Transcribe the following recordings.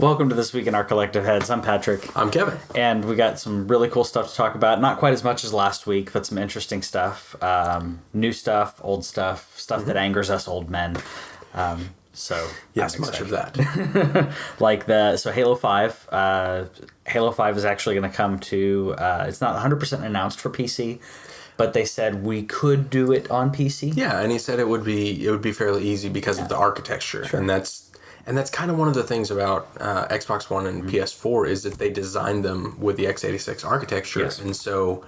Welcome to This Week in Our Collective Heads. I'm Patrick. I'm Kevin. And we got some really cool stuff to talk about. Not quite as much as last week, but some interesting stuff. New stuff, old stuff, stuff that angers us old men. Yes, much of that. So Halo 5. Halo 5 is actually going to come to, it's not 100% announced for PC, but they said we could do it on PC. Yeah, and he said it would be fairly easy because of the architecture. Sure. And that's kind of one of the things about Xbox One and PS4 is that they designed them with the x86 architecture. Yes. And so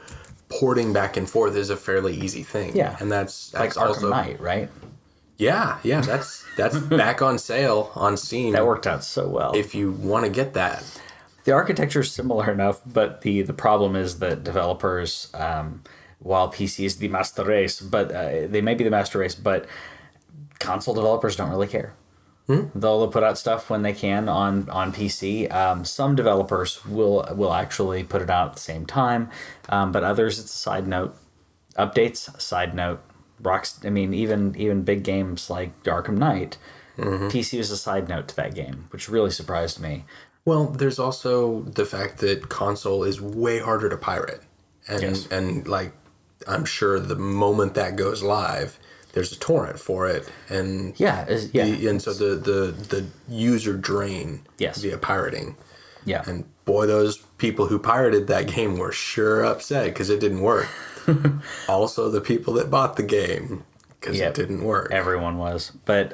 porting back and forth is a fairly easy thing. Yeah. And that's like also Arkham Knight, right? Yeah, that's back on sale on Steam. That worked out so well. If you want to get that. The architecture is similar enough, but the problem is that developers, while PC is the master race, but they may be the master race, but console developers don't really care. They'll put out stuff when they can on PC. Some developers will actually put it out at the same time, but others it's a side note. Updates, side note. Even big games like Arkham Knight, PC was a side note to that game, which really surprised me. Well, there's also the fact that console is way harder to pirate, and like I'm sure the moment that goes live, there's a torrent for it, and so the user drain via pirating. Yeah, and boy, those people who pirated that game were sure upset because it didn't work. Also, the people that bought the game because it didn't work. Everyone was. But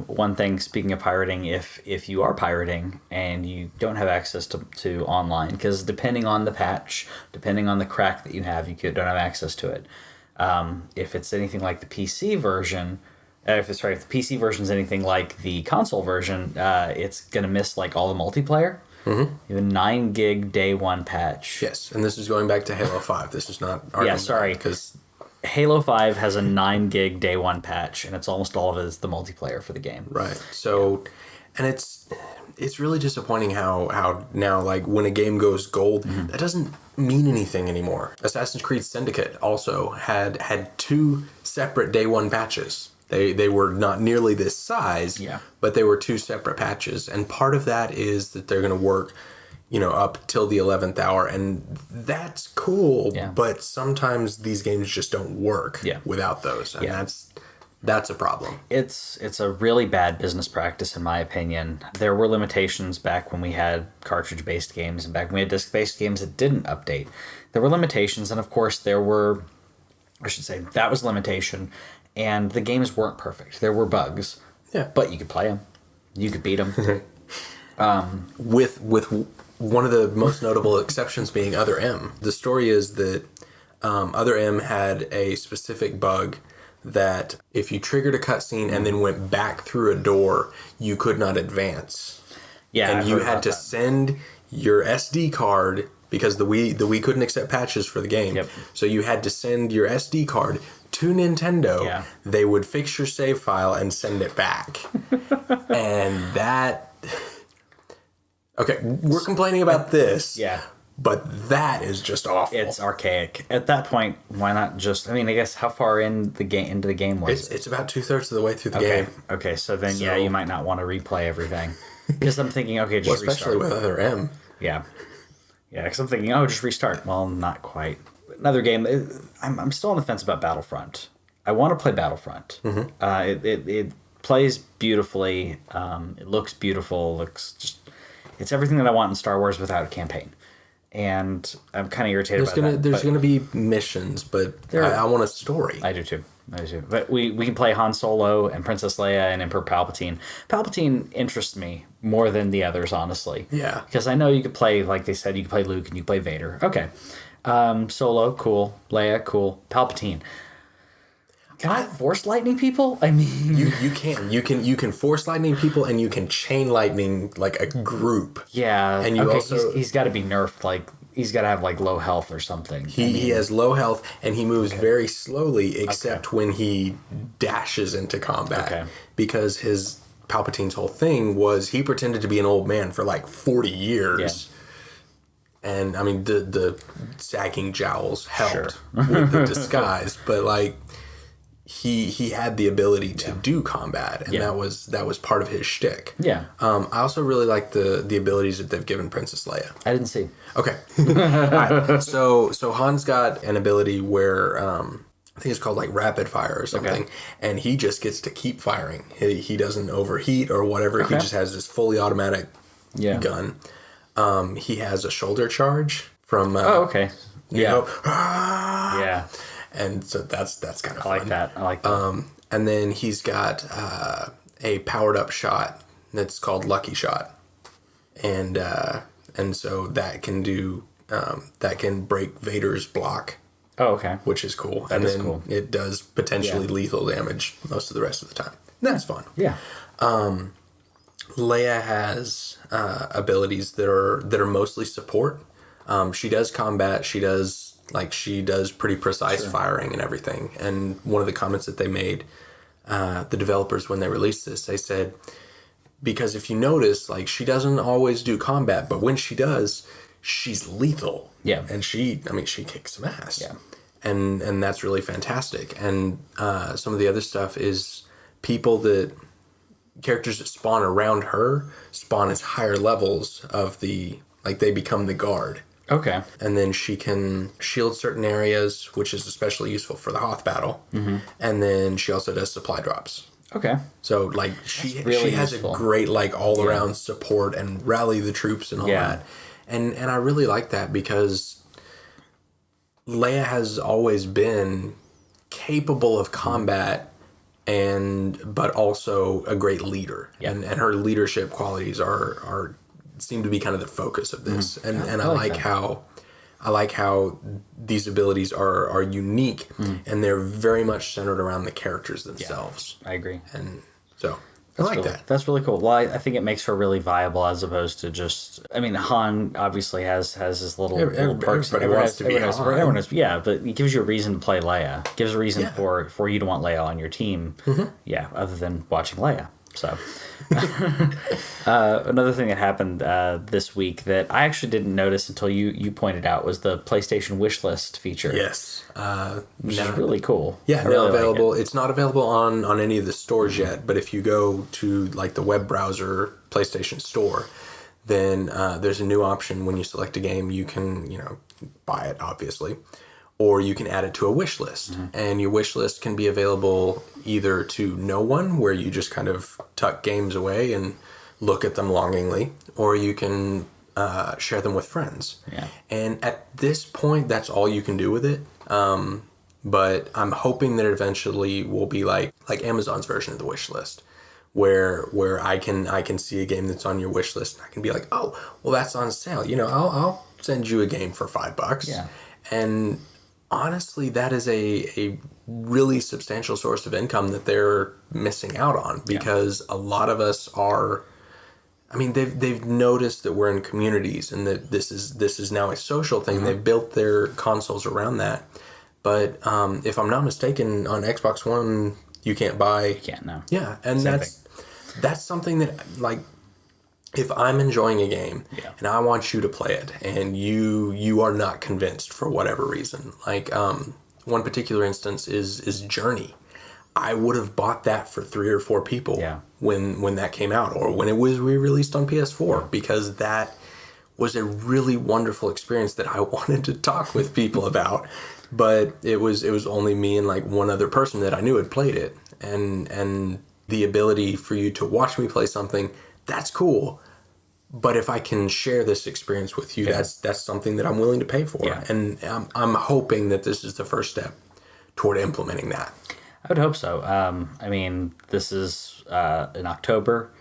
one thing, speaking of pirating, if you are pirating and you don't have access to online, because depending on the patch, depending on the crack that you have, don't have access to it. If it's anything like the PC version, if the PC version is anything like the console version, it's going to miss like all the multiplayer. Even 9 gig day one patch. Yes, and this is going back to Halo 5. This is not Arkham because Halo 5 has a 9 gig day one patch, and it's almost all of it is the multiplayer for the game. Right. So, and it's really disappointing how now, like, when a game goes gold, that doesn't mean anything anymore. Assassin's Creed Syndicate also had 2 separate day one patches. They were not nearly this size, but they were 2 separate patches. And part of that is that they're going to work, up till the 11th hour. And that's cool, but sometimes these games just don't work without those. And that's a problem. It's a really bad business practice, in my opinion. There were limitations back when we had cartridge-based games and back when we had disc-based games that didn't update. There were limitations, and of course that was a limitation. And the games weren't perfect. There were bugs. Yeah. But you could play them. You could beat them. With one of the most notable exceptions being Other M. The story is that Other M had a specific bug that if you triggered a cutscene and then went back through a door, you could not advance. Yeah, and you had to send your SD card because the Wii couldn't accept patches for the game. Yep. So you had to send your SD card to Nintendo. Yeah. They would fix your save file and send it back. And that... Okay, we're complaining about this. Yeah. But that is just awful. It's archaic. At that point, why not just... I guess how far into the game was it? It's about 2/3 of the way through the game. Okay, so then, you might not want to replay everything. Because I'm thinking, just restart. Especially with Other M. Yeah. Yeah, because I'm thinking, just restart. Well, not quite. Another game, I'm still on the fence about Battlefront. I want to play Battlefront. It plays beautifully. It looks beautiful. It's everything that I want in Star Wars without a campaign. And I'm kind of irritated by that. There's going to be missions, but I want a story. I do too. But we can play Han Solo and Princess Leia and Emperor Palpatine. Palpatine interests me more than the others, honestly. Yeah. Because I know you could play, like they said, you could play Luke and you could play Vader. Okay. Solo, cool. Leia, cool. Palpatine. Can I force lightning people? You can. You can force lightning people, and you can chain lightning like a group. Yeah. And you also he's got to be nerfed. Like he's got to have like low health or something. He has low health, and he moves very slowly, except when he dashes into combat. Okay. Because his Palpatine's whole thing was he pretended to be an old man for like 40 years. Yeah. And the sagging jowls helped with the disguise, but like. he had the ability to do combat, and that was part of his shtick. Yeah. I also really like the abilities that they've given Princess Leia. I didn't see. Okay. All right. So Han's got an ability where I think it's called like rapid fire or something, and he just gets to keep firing. He doesn't overheat or whatever. He just has this fully automatic gun. He has a shoulder charge from. Yeah. And so that's kind of fun. I like that. And then he's got a powered up shot that's called Lucky Shot, and so that can do that can break Vader's block. Oh, okay. Which is cool. That is cool. It does potentially lethal damage most of the rest of the time. And that's fun. Yeah. Leia has abilities that are mostly support. She does combat. She does pretty precise firing and everything. And one of the comments that they made, the developers, when they released this, they said, because if you notice, like, she doesn't always do combat, but when she does, she's lethal. Yeah. And she kicks some ass. Yeah. And that's really fantastic. And some of the other stuff is characters that spawn around her spawn as higher levels of they become the guard. Okay. And then she can shield certain areas, which is especially useful for the Hoth battle. Mm-hmm. And then she also does supply drops. Okay. So like she has useful. a great like all around support and rally the troops and all that. And I really like that because Leia has always been capable of combat but also a great leader. Yeah. And her leadership qualities seem to be kind of the focus of this. And I like how these abilities are unique and they're very much centered around the characters themselves. I agree. And so I like that. That's really cool. Well, I think it makes her really viable as opposed to just. I mean, Han obviously has his little perks. Everybody wants to be Han. Everyone knows, but it gives you a reason to play Leia. It gives a reason for you to want Leia on your team. Mm-hmm. Yeah, other than watching Leia. So, another thing that happened this week that I actually didn't notice until you pointed out was the PlayStation wishlist feature. Yes. Which is really cool. Yeah, now available. It's not available on any of the stores yet, but if you go to like the web browser PlayStation Store, then there's a new option when you select a game. You can, buy it, obviously, or you can add it to a wish list. Mm-hmm. And your wish list can be available either to no one, where you just kind of tuck games away and look at them longingly, or you can share them with friends. Yeah. And at this point, that's all you can do with it. But I'm hoping that it eventually will be like Amazon's version of the wish list, where I can see a game that's on your wish list and I can be like, oh, well, that's on sale. I'll send you a game for $5. Yeah. And honestly, that is a really substantial source of income that they're missing out on, because a lot of us are. I mean, they've noticed that we're in communities and that this is now a social thing. Mm-hmm. They've built their consoles around that. But if I'm not mistaken, on Xbox One, you can't buy. You can't, no. Yeah, and that's something that, like, if I'm enjoying a game and I want you to play it and you are not convinced for whatever reason, like one particular instance is Journey. I would have bought that for 3 or 4 people when that came out, or when it was re-released on PS4, because that was a really wonderful experience that I wanted to talk with people about. But it was only me and like one other person that I knew had played it, and the ability for you to watch me play something, that's cool. But if I can share this experience with you, that's something that I'm willing to pay for. Yeah. And I'm hoping that this is the first step toward implementing that. I would hope so. I mean, this is in October.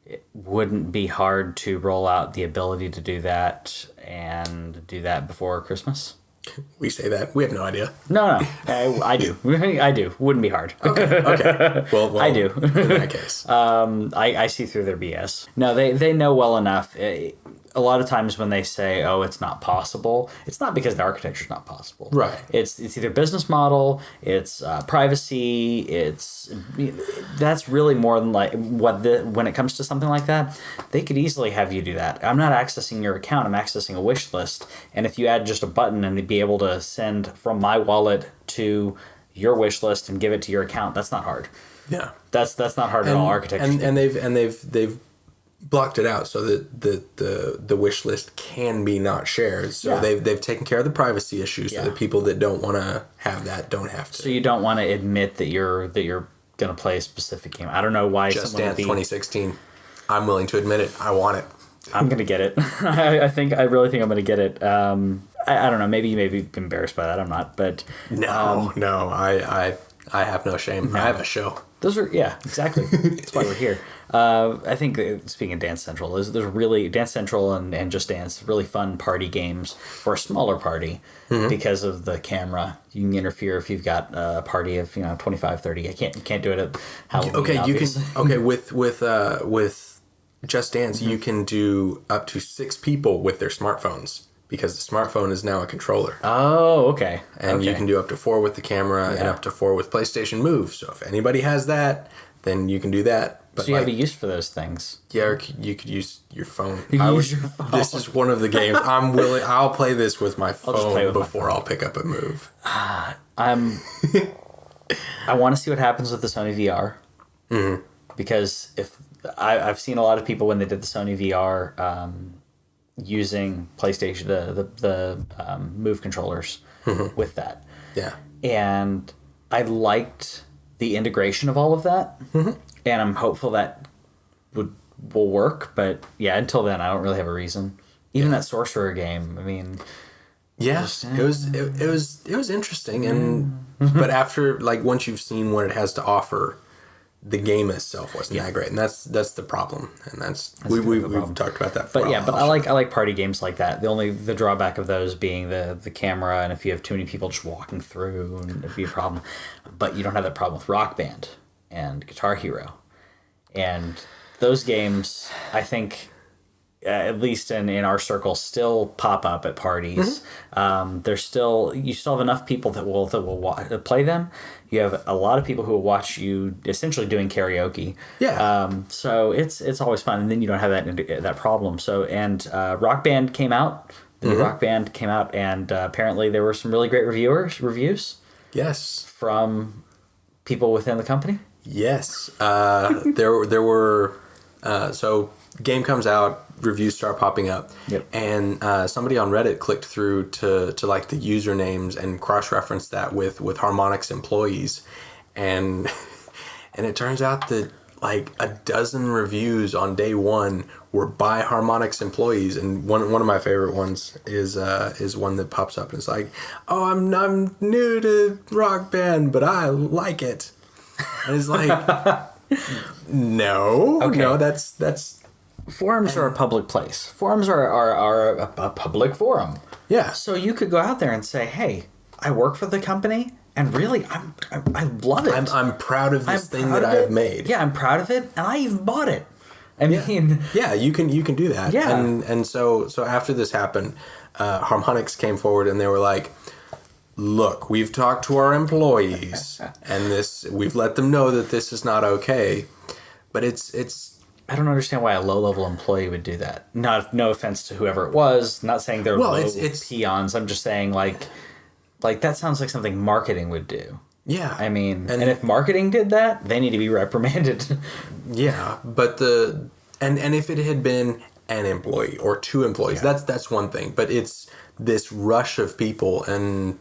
It wouldn't be hard to roll out the ability to do that and do that before Christmas. We say that. We have no idea. No. I do. I do. Wouldn't be hard. Okay. Well, I do. In that case. I see through their BS. No, they know well enough. A lot of times when they say, oh, it's not possible, it's not because the architecture's not possible. Right. It's either business model, it's privacy, that's really more than like when it comes to something like that, they could easily have you do that. I'm not accessing your account, I'm accessing a wish list. And if you add just a button and be able to send from my wallet to your wish list and give it to your account. That's not hard. Yeah. That's not hard at all. Architecture. And they've blocked it out so that the wish list can be not shared. So they've taken care of the privacy issues so that people that don't want to have that don't have to. So you don't want to admit that you're going to play a specific game. I don't know why Just someone Dance 2016. I'm willing to admit it. I want it. I'm going to get it. I really think I'm going to get it. I don't know. Maybe you may be embarrassed by that. I'm not, but no. I have no shame. No. I have a show. Those are exactly. That's why we're here. I think speaking of Dance Central, there's really Dance Central and Just Dance, really fun party games for a smaller party because of the camera. You can interfere if you've got a party of 25, 30. You can't do it at Halloween. Okay, obviously. you can. With Just Dance, you can do up to 6 people with their smartphones. Because the smartphone is now a controller. Oh, okay. And you can do up to 4 with the camera and up to 4 with PlayStation Move. So if anybody has that, then you can do that. But so you have a use for those things. Yeah, you could use your phone. Use your phone. This is one of the games. I'll play this with my phone before I'll pick up a Move. I want to see what happens with the Sony VR. Mm-hmm. Because if I've seen a lot of people when they did the Sony VR... using PlayStation the Move controllers with that. Yeah. And I liked the integration of all of that. Mm-hmm. And I'm hopeful that will work, but until then I don't really have a reason. Even that Sorcerer game, I mean, it was interesting and but after once you've seen what it has to offer, the game itself wasn't that great, and that's the problem, and we've talked about that. But I like party games like that. The drawback of those being the camera, and if you have too many people just walking through, and it'd be a problem. But you don't have that problem with Rock Band and Guitar Hero, and those games I think. At least in our circle, still pop up at parties. Mm-hmm. You still have enough people that will play them. You have a lot of people who will watch you essentially doing karaoke. Yeah. So it's always fun, and then you don't have that problem. So Rock Band came out. The new Rock Band came out, and apparently there were some really great reviews. Yes. From people within the company. Yes. There were so. Game comes out, reviews start popping up, and somebody on Reddit clicked through to the usernames and cross-referenced that with Harmonix employees, and it turns out that a dozen reviews on day one were by Harmonix employees, and one of my favorite ones is one that pops up and it's like, oh, I'm new to Rock Band, but I like it, and it's like, no, that's. Forums are a public place. Forums are a public forum. Yeah. So you could go out there and say, "Hey, I work for the company, and really, I love it. I'm proud of this thing that I have made. Yeah, I'm proud of it, and I even bought it. I mean, you can do that. Yeah. And so after this happened, Harmonix came forward and they were like, "Look, we've talked to our employees, and we've let them know that this is not okay, but it's." I don't understand why a low-level employee would do that. No offense to whoever it was. Not saying they're it's peons. I'm just saying, like that sounds like something marketing would do. Yeah. I mean, and if marketing did that, they need to be reprimanded. Yeah, but and if it had been an employee or 2 employees, that's one thing. But it's this rush of people, and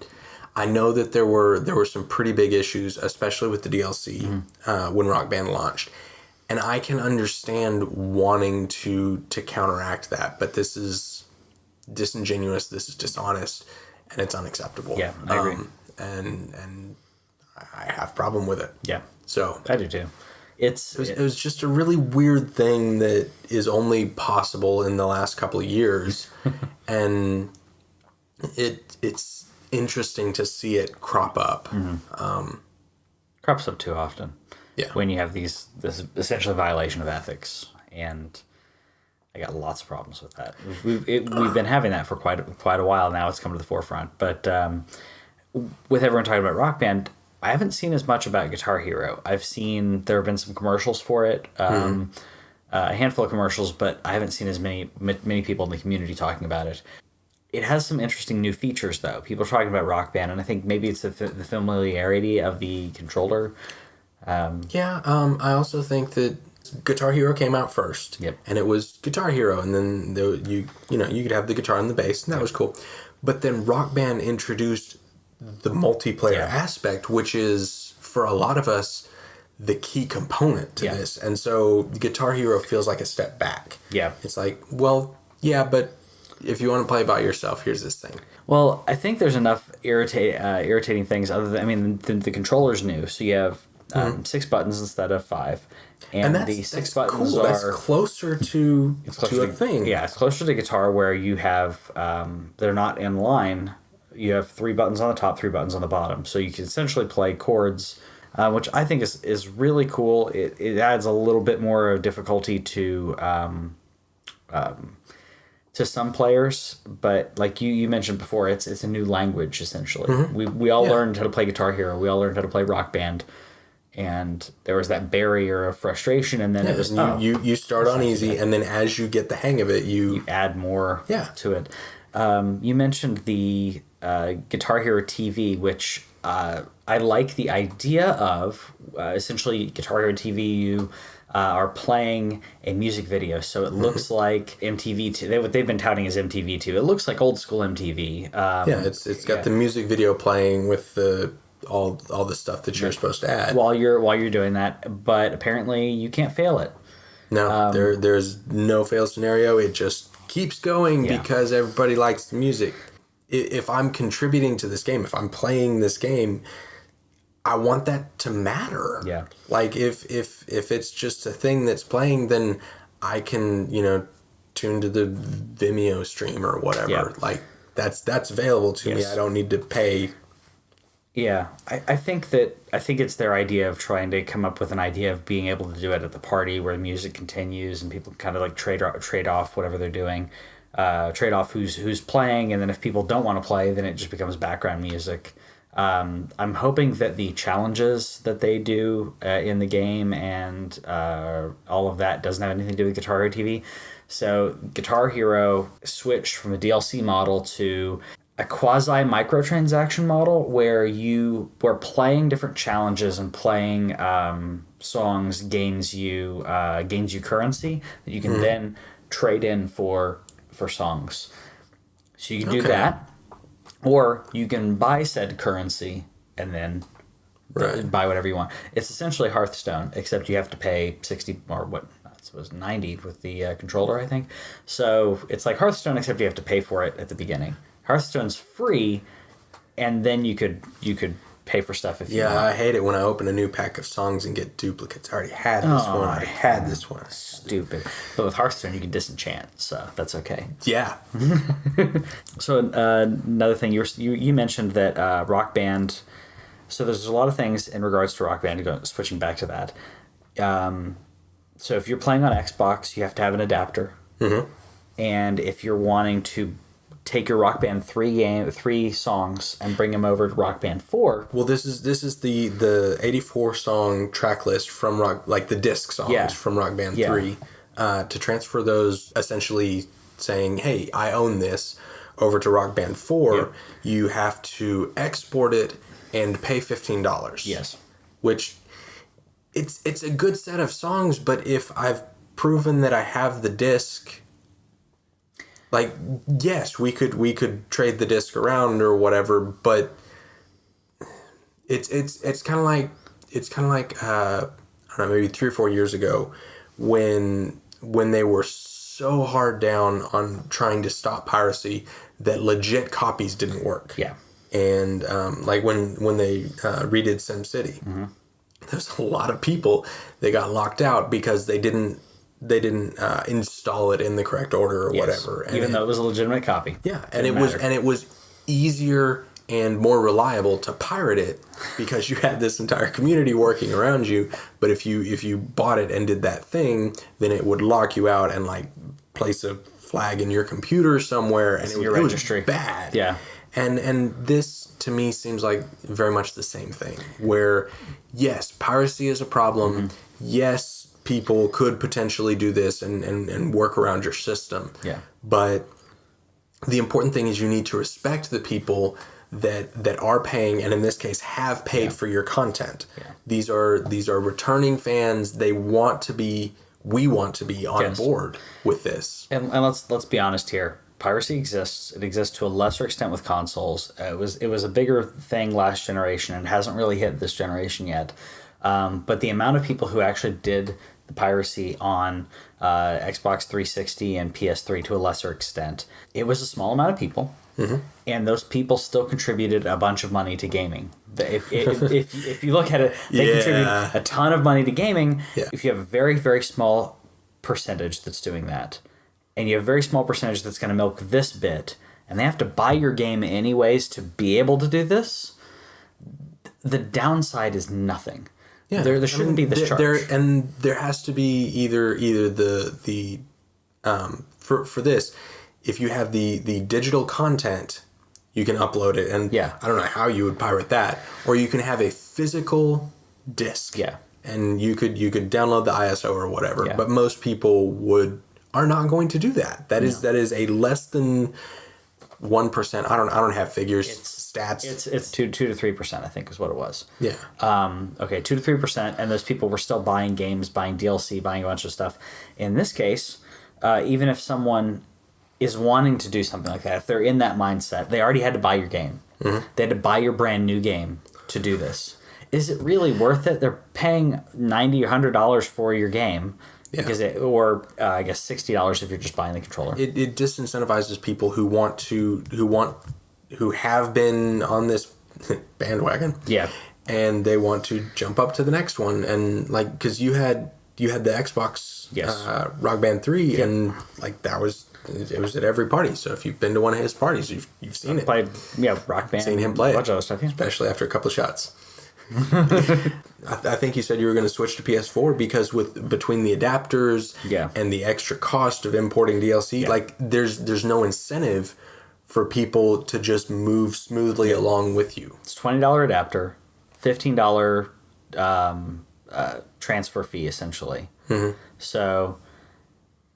I know that there were some pretty big issues, especially with the DLC when Rock Band launched. And I can understand wanting to counteract that, but this is disingenuous, this is dishonest, and it's unacceptable. Yeah, I agree. And I have a problem with it. Yeah. So I do too. It was just a really weird thing that is only possible in the last couple of years. And it's interesting to see it crop up. Mm-hmm. Crops up too often. Yeah. When you have this essentially violation of ethics, and I got lots of problems with that. We've been having that for quite a while now. It's come to the forefront, but with everyone talking about Rock Band, I haven't seen as much about Guitar Hero. I've seen there have been some commercials for it, a handful of commercials, but I haven't seen as many people in the community talking about it. It has some interesting new features, though. People are talking about Rock Band, and I think maybe it's the familiarity of the controller. Yeah, I also think that Guitar Hero came out first. Yep. And it was Guitar Hero, and then you could have the guitar and the bass, and that was cool. But then Rock Band introduced the multiplayer aspect, which is, for a lot of us, the key component to this. And so Guitar Hero feels like a step back. Yeah. It's like, well, yeah, but if you want to play by yourself, here's this thing. Well, I think there's enough irritating things other than, I mean, the controller's new. So you have 6 buttons instead of 5. And that's, the 6 that's buttons cool. are... That's closer to a thing. Yeah, it's closer to guitar where you have... they're not in line. You have 3 buttons on the top, 3 buttons on the bottom. So you can essentially play chords, which I think is really cool. It adds a little bit more of difficulty to some players, but like you mentioned before, it's a new language essentially. We all learned how to play Guitar Hero. We all learned how to play Rock Band, and there was that barrier of frustration, and then it was you start on easy, and then as you get the hang of it, you add more to it. You mentioned the Guitar Hero TV, which I like the idea of. Essentially, Guitar Hero TV, you are playing a music video, so it looks like MTV2. What they've been touting as MTV2. It looks like old school MTV. It's got the music video playing with all the stuff that you're supposed to add while you're doing that. But apparently, you can't fail it. No, there's no fail scenario. It just keeps going because everybody likes the music. If I'm contributing to this game, if I'm playing this game, I want that to matter. Yeah. Like if it's just a thing that's playing, then I can, tune to the Vimeo stream or whatever. Yeah. Like that's available to me. I don't need to pay. Yeah. I think it's their idea of trying to come up with an idea of being able to do it at the party where the music continues and people kind of like trade off whatever they're doing. Trade off who's playing, and then if people don't want to play, then it just becomes background music. I'm hoping that the challenges that they do in the game and all of that doesn't have anything to do with Guitar Hero TV. So Guitar Hero switched from a DLC model to a quasi microtransaction model where playing different challenges and playing songs gains you currency that you can then trade in for songs. So you can do that. Or you can buy said currency and then buy whatever you want. It's essentially Hearthstone, except you have to pay 60 or what it was 90 with the controller, I think. So it's like Hearthstone, except you have to pay for it at the beginning. Hearthstone's free, and then you could pay for stuff if you want. Yeah, I hate it when I open a new pack of songs and get duplicates. I already had this one. I had this one. Stupid. But with Hearthstone, you can disenchant, so that's okay. Yeah. So another thing, you mentioned that Rock Band. So there's a lot of things in regards to Rock Band. Switching back to that. So if you're playing on Xbox, you have to have an adapter. And if you're wanting to take your Rock Band 3 songs and bring them over to Rock Band 4. Well, this is the 84 song track list from the disc songs from Rock Band 3. To transfer those, essentially saying, "Hey, I own this," over to Rock Band 4, you have to export it and pay $15. Yes. Which it's a good set of songs, but if I've proven that I have the disc, like, yes, we could trade the disc around or whatever, but it's kind of like I don't know, maybe 3 or 4 years ago when they were so hard down on trying to stop piracy that legit copies didn't work. Yeah. And like when they redid SimCity, there's a lot of people that got locked out because they didn't install it in the correct order or whatever. And even though it was a legitimate copy. Yeah, and it was easier and more reliable to pirate it because you had this entire community working around you. But if you bought it and did that thing, then it would lock you out and like place a flag in your computer somewhere, and it was bad. Yeah. And this to me seems like very much the same thing, where yes, piracy is a problem. Yes, people could potentially do this and work around your system. Yeah. But the important thing is you need to respect the people that are paying, and in this case have paid for your content. Yeah. These are returning fans. We want to be on board with this. And let's be honest here. Piracy exists. It exists to a lesser extent with consoles. It was a bigger thing last generation and hasn't really hit this generation yet. But the amount of people who actually did the piracy on Xbox 360 and PS3 to a lesser extent, it was a small amount of people. Mm-hmm. And those people still contributed a bunch of money to gaming. If you look at it, they contribute a ton of money to gaming. Yeah. If you have a very, very small percentage that's doing that, and you have a very small percentage that's going to milk this bit, and they have to buy your game anyways to be able to do this, the downside is nothing. Yeah. There shouldn't be this charge. There has to be either the for this, if you have the digital content, you can upload it, and I don't know how you would pirate that, or you can have a physical disc, and you could download the ISO or whatever. But most people are not going to do that. That is a less than 1%. I don't have figures, stats. It's 2 to 3%, I think, is what it was. Yeah. 2 to 3%, and those people were still buying games, buying DLC, buying a bunch of stuff. In this case, even if someone is wanting to do something like that, if they're in that mindset, they already had to buy your game. Mm-hmm. They had to buy your brand new game to do this. Is it really worth it? They're paying $90 or $100 for your game. Yeah. Because I guess $60 if you're just buying the controller. It disincentivizes people who have been on this bandwagon. Yeah. And they want to jump up to the next one, and because you had the Xbox Rock Band 3 and it was at every party. So if you've been to one of his parties, you've seen it. Played Rock Band. Seen him play it. A bunch of other stuff, especially after a couple of shots. I think you said you were going to switch to PS4 because between the adapters and the extra cost of importing DLC, there's no incentive for people to just move smoothly along with you. It's $20 adapter, $15 transfer fee essentially. Mm-hmm. So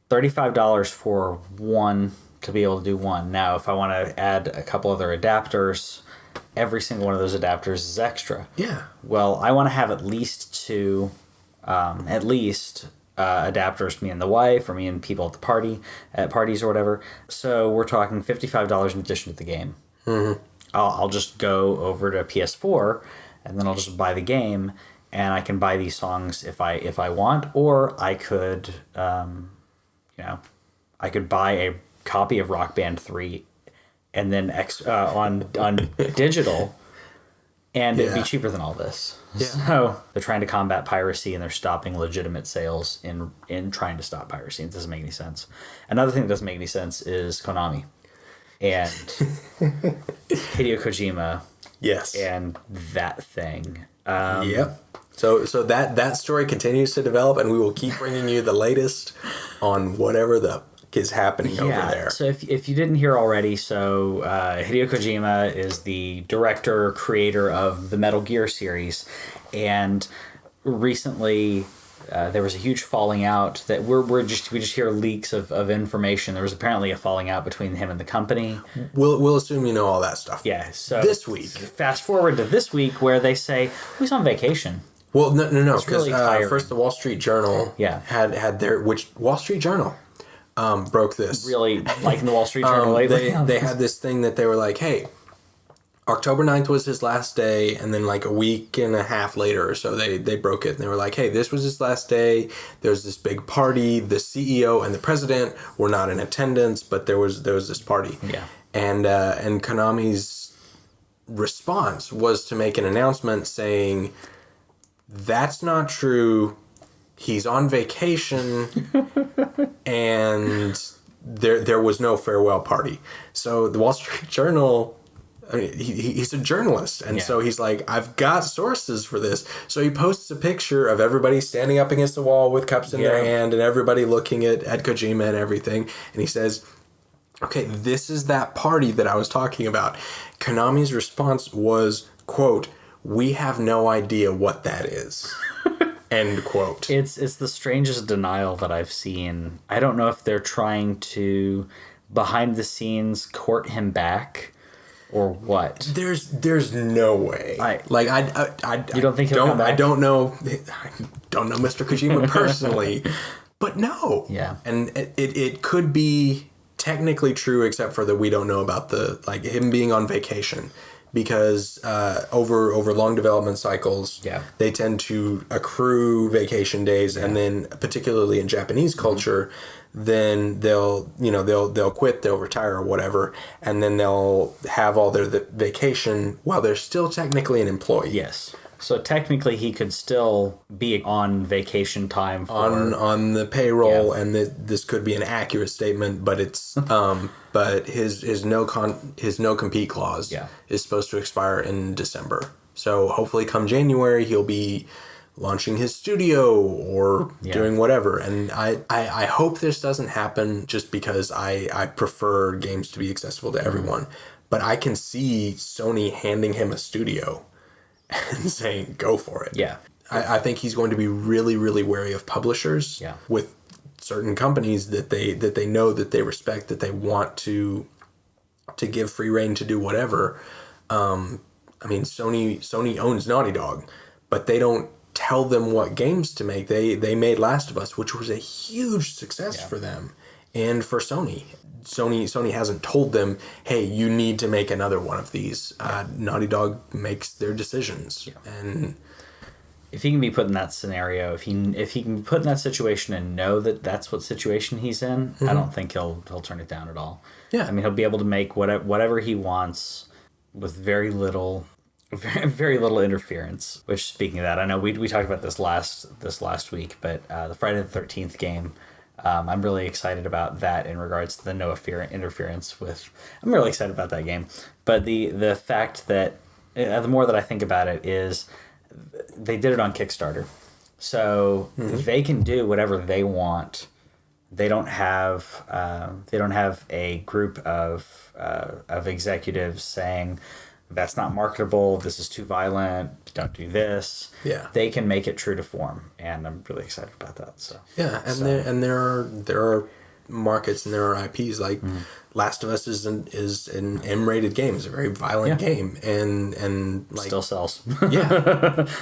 $35 for one to be able to do one. Now, if I want to add a couple other adapters, every single one of those adapters is extra. Yeah. Well, I want to have at least two, adapters, me and the wife, or me and people at parties or whatever. So we're talking $55 in addition to the game. Mm-hmm. I'll just go over to PS4, and then I'll just buy the game, and I can buy these songs if I want, or I could, I could buy a copy of Rock Band 3 and then on digital, and it'd be cheaper than all this. Yeah. So they're trying to combat piracy, and they're stopping legitimate sales in trying to stop piracy. It doesn't make any sense. Another thing that doesn't make any sense is Konami and Hideo Kojima. Yes. And that thing. Yep. So that story continues to develop, and we will keep bringing you the latest on whatever the is happening over there. So if you didn't hear already, Hideo Kojima is the director, creator of the Metal Gear series, and recently there was a huge falling out that we just hear leaks of information. There was apparently a falling out between him and the company. We'll assume you know all that stuff. Yeah. So this week, fast forward to this week where they say he's on vacation. Well, no, because really first the Wall Street Journal had their Wall Street Journal broke this. Really liking the Wall Street Journal lately. They had this thing that they were like, hey, October 9th was his last day, and then a week and a half later or so they broke it, and they were like, hey, this was his last day. There's this big party. The CEO and the president were not in attendance, but there was this party. Yeah. And Konami's response was to make an announcement saying, that's not true. He's on vacation, and there was no farewell party. So the Wall Street Journal, I mean, he's a journalist, and so he's like, I've got sources for this. So he posts a picture of everybody standing up against the wall with cups in their hand, and everybody looking at Kojima and everything. And he says, okay, this is that party that I was talking about. Konami's response was, quote, we have no idea what that is. End quote. It's the strangest denial that I've seen. I don't know if they're trying to behind the scenes court him back, or what? There's no way. I You don't think he'll come back? I don't know Mr. Kojima personally, but no. Yeah. And it could be technically true, except for that we don't know about the like him being on vacation, because over long development cycles, they tend to accrue vacation days, and then particularly in Japanese culture, then they'll quit, they'll retire or whatever, and then they'll have all their vacation while they're still technically an employee. Yes. So technically, he could still be on vacation time on the payroll, and this could be an accurate statement, but it's but his no compete clause is supposed to expire in December. So hopefully, come January, he'll be launching his studio or doing whatever. And I hope this doesn't happen, just because I prefer games to be accessible to everyone. But I can see Sony handing him a studio and saying, go for it. Yeah. I think he's going to be really, really wary of publishers with certain companies that they know, that they respect, that they want to give free reign to do whatever. I mean, Sony owns Naughty Dog, but they don't tell them what games to make. They made Last of Us, which was a huge success for them and for Sony. Sony hasn't told them, hey, you need to make another one of these. Naughty Dog makes their decisions. And if he can be put in that scenario, if he can be put in that situation and know that that's what situation he's in, I don't think he'll turn it down at all. Yeah. I mean, he'll be able to make whatever he wants with very little interference. Which, speaking of that, I know we talked about this last week, but the Friday the 13th game, I'm really excited about that in regards to the no interference with. I'm really excited about that game, but the fact that the more that I think about it is they did it on Kickstarter, so they can do whatever they want. They don't have a group of executives saying, that's not marketable, this is too violent, don't do this. Yeah. They can make it true to form, and I'm really excited about that. So there are markets and there are IPs like Last of Us is an M-rated game. It's a very violent game, and like still sells.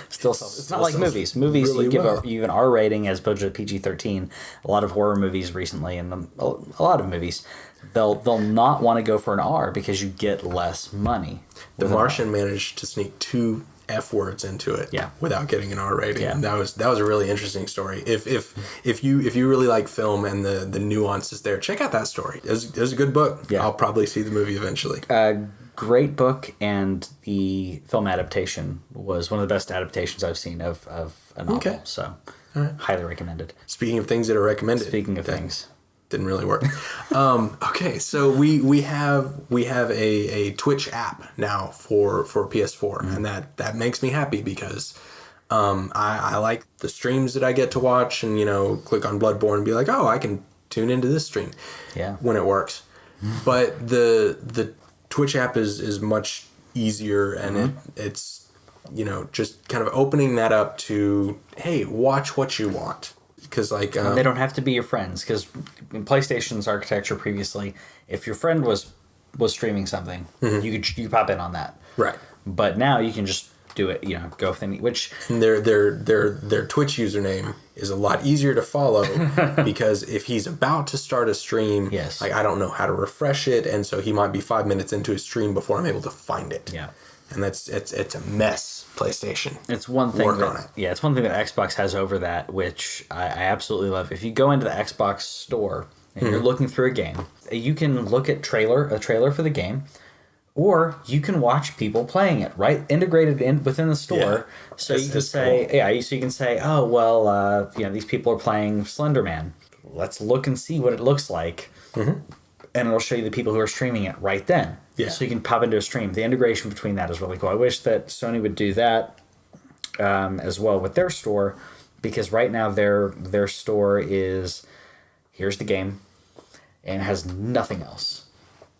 Still sells. It's not like movies. Movies really you give an R rating as opposed to a PG-13. A lot of horror movies recently, and a lot of movies, they'll not want to go for an R because you get less money. The Martian managed to sneak 2 F words into it without getting an R rating. Yeah. That was a really interesting story. If you really like film and the nuances there, check out that story. It was a good book. Yeah. I'll probably see the movie eventually. Great book, and the film adaptation was one of the best adaptations I've seen of a novel. Okay. So highly recommended. Speaking of things that are recommended. Speaking of things. Didn't really work. Okay, so we have a Twitch app now for PS4, and that makes me happy because I like the streams that I get to watch, and click on Bloodborne and be like, oh, I can tune into this stream when it works. But the Twitch app is much easier, and it's just kind of opening that up to, hey, watch what you want. Because they don't have to be your friends. Because in PlayStation's architecture previously, if your friend was streaming something, you could pop in on that. Right. But now you can just do it. Go with any. Which their Twitch username is a lot easier to follow because if he's about to start a stream, I don't know how to refresh it, and so he might be 5 minutes into his stream before I'm able to find it. Yeah. And it's a mess. PlayStation. It's one thing. It's one thing that Xbox has over that, which I absolutely love. If you go into the Xbox store and you're looking through a game, you can look at a trailer for the game, or you can watch people playing it right integrated within the store. Yeah, so you can say, cool. So you can say, oh well, these people are playing Slender Man. Let's look and see what it looks like, and it'll show you the people who are streaming it right then. Yeah. So you can pop into a stream. The integration between that is really cool. I wish that Sony would do that as well with their store, because right now their store is, here's the game, and has nothing else.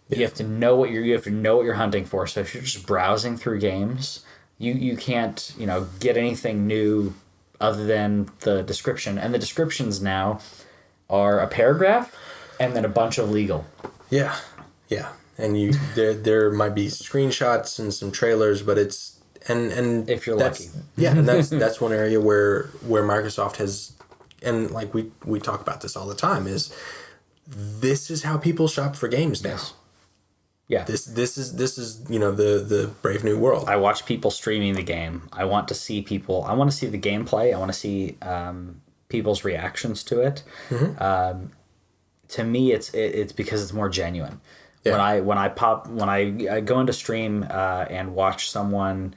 Yeah. You have to know what you're hunting for. So if you're just browsing through games, you can't get anything new other than the description. And the descriptions now are a paragraph and then a bunch of legal. Yeah, yeah, and there might be screenshots and some trailers, but it's and If you're lucky. Yeah, and that's one area where Microsoft has, and like we talk about this all the time, is this is how people shop for games now. Yes. Yeah. This is the brave new world. I watch people streaming the game. I want to see the gameplay. I want to see people's reactions to it. Mm-hmm. To me, it's because it's more genuine. Yeah. When I go into stream and watch someone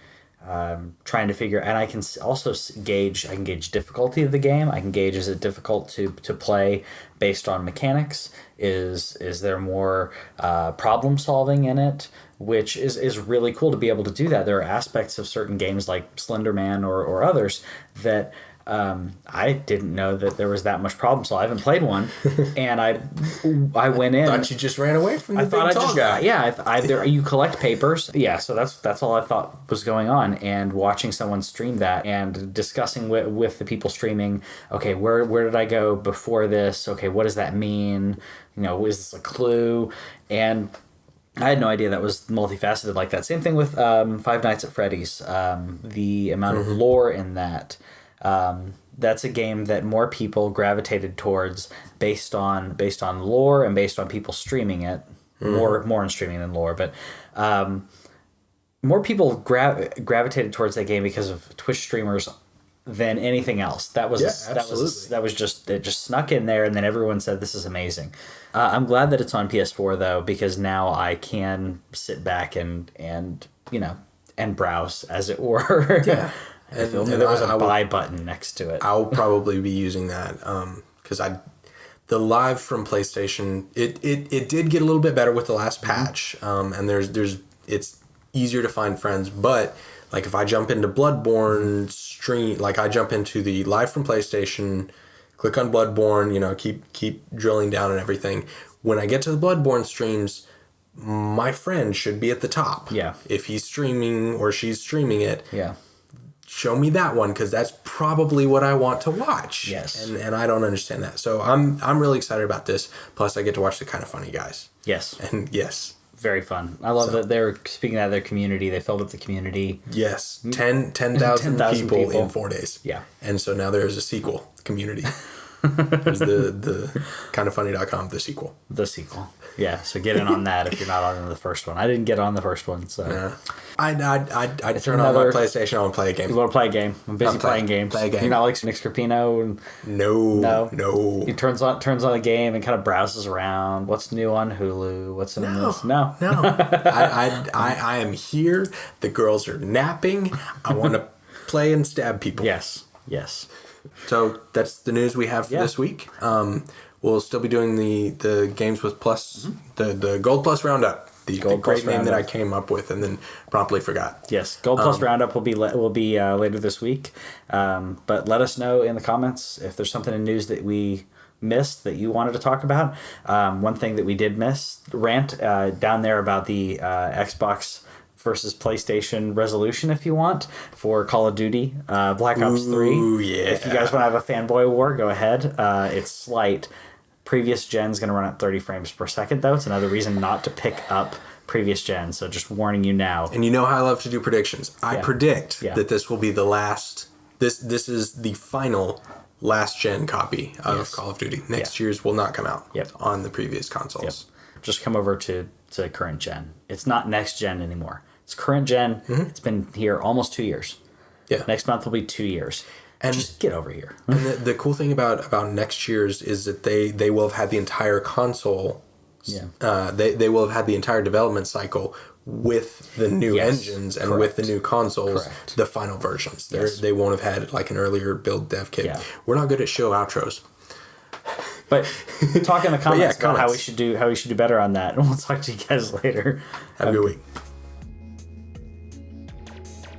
trying to figure, and I can also gauge difficulty of the game. I can gauge, is it difficult to play based on mechanics? Is there more problem solving in it? Which is really cool to be able to do that. There are aspects of certain games like Slender Man or others that I didn't know that there was that much problem. So I haven't played one, and I went in. I thought you just ran away from the big tall guy. Yeah, you collect papers. Yeah, so that's all I thought was going on. And watching someone stream that and discussing with the people streaming. Okay, where did I go before this? Okay, what does that mean? Is this a clue? And I had no idea that was multifaceted like that. Same thing with Five Nights at Freddy's. The amount of lore in that. That's a game that more people gravitated towards based on lore and based on people streaming it. More in streaming than lore, but more people gravitated towards that game because of Twitch streamers than anything else. That was just it just snuck in there, and then everyone said this is amazing. I'm glad that it's on PS4 though, because now I can sit back and browse, as it were. Yeah. And there was a buy button next to it. I'll probably be using that because the live from PlayStation it did get a little bit better with the last patch, and it's easier to find friends. But like if I jump into Bloodborne stream, like I jump into the live from PlayStation, click on Bloodborne, keep drilling down and everything. When I get to the Bloodborne streams, my friend should be at the top. Yeah. If he's streaming or she's streaming it. Yeah. Show me that one, because that's probably what I want to watch. Yes. And I don't understand that. So I'm really excited about this. Plus I get to watch the Kind of Funny guys. Yes. And yes. Very fun. I love that they're speaking of their community. They filled up the community. Yes. 10,000 people in 4 days. Yeah. And so now there's a sequel, Community. There's the kindoffunny.com, the sequel. The sequel. Yeah, so get in on that if you're not on the first one. I didn't get on the first one, so. Yeah. I turn on my PlayStation, I want to play a game. You want to play a game. I'm busy playing games. Play a game. You're not like Nick Scarpino? And No. He turns on a game and kind of browses around. What's new on Hulu? What's in this? No. I am here. The girls are napping. I want to play and stab people. Yes. So that's the news we have for this week. We'll still be doing the Games with Plus, the Gold Plus Roundup. The great name that I came up with and then promptly forgot. Yes, Gold Plus Roundup will be later this week. But let us know in the comments if there's something in news that we missed that you wanted to talk about. One thing that we did miss, rant down there about the Xbox versus PlayStation resolution, if you want, for Call of Duty Black Ops 3. Ooh, yeah. If you guys want to have a fanboy war, go ahead. It's slight. Previous gen's going to run at 30 frames per second, though. It's another reason not to pick up previous gen, so just warning you now. And you know how I love to do predictions. I predict that this will be the last... This is the final last gen copy of Call of Duty. Next year's will not come out on the previous consoles. Just come over to current gen. It's not next gen anymore. It's current gen. It's been here almost 2 years. Yeah. Next month will be 2 years. And just get over here. And the cool thing about next year's is that they will have had the entire console. Yeah. They will have had the entire development cycle with the new engines and with the new consoles, the final versions. They won't have had like an earlier build dev kit. Yeah. We're not good at show outros. But talk in the comments about how we should do better on that, and we'll talk to you guys later. Have a good week.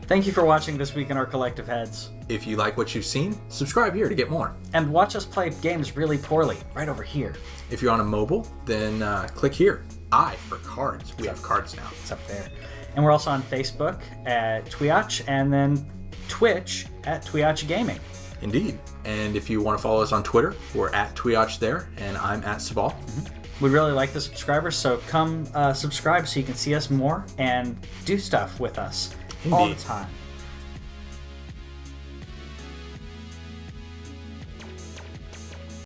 Thank you for watching This Week in Our Collective Heads. If you like what you've seen, subscribe here to get more. And watch us play games really poorly, right over here. If you're on a mobile, then click here. I for cards. We have cards now. It's up there. And we're also on Facebook at Tweotch, and then Twitch at Tweotch Gaming. Indeed. And if you want to follow us on Twitter, we're at Tweotch there, and I'm at Sabal. We really like the subscribers, so come subscribe so you can see us more and do stuff with us all the time.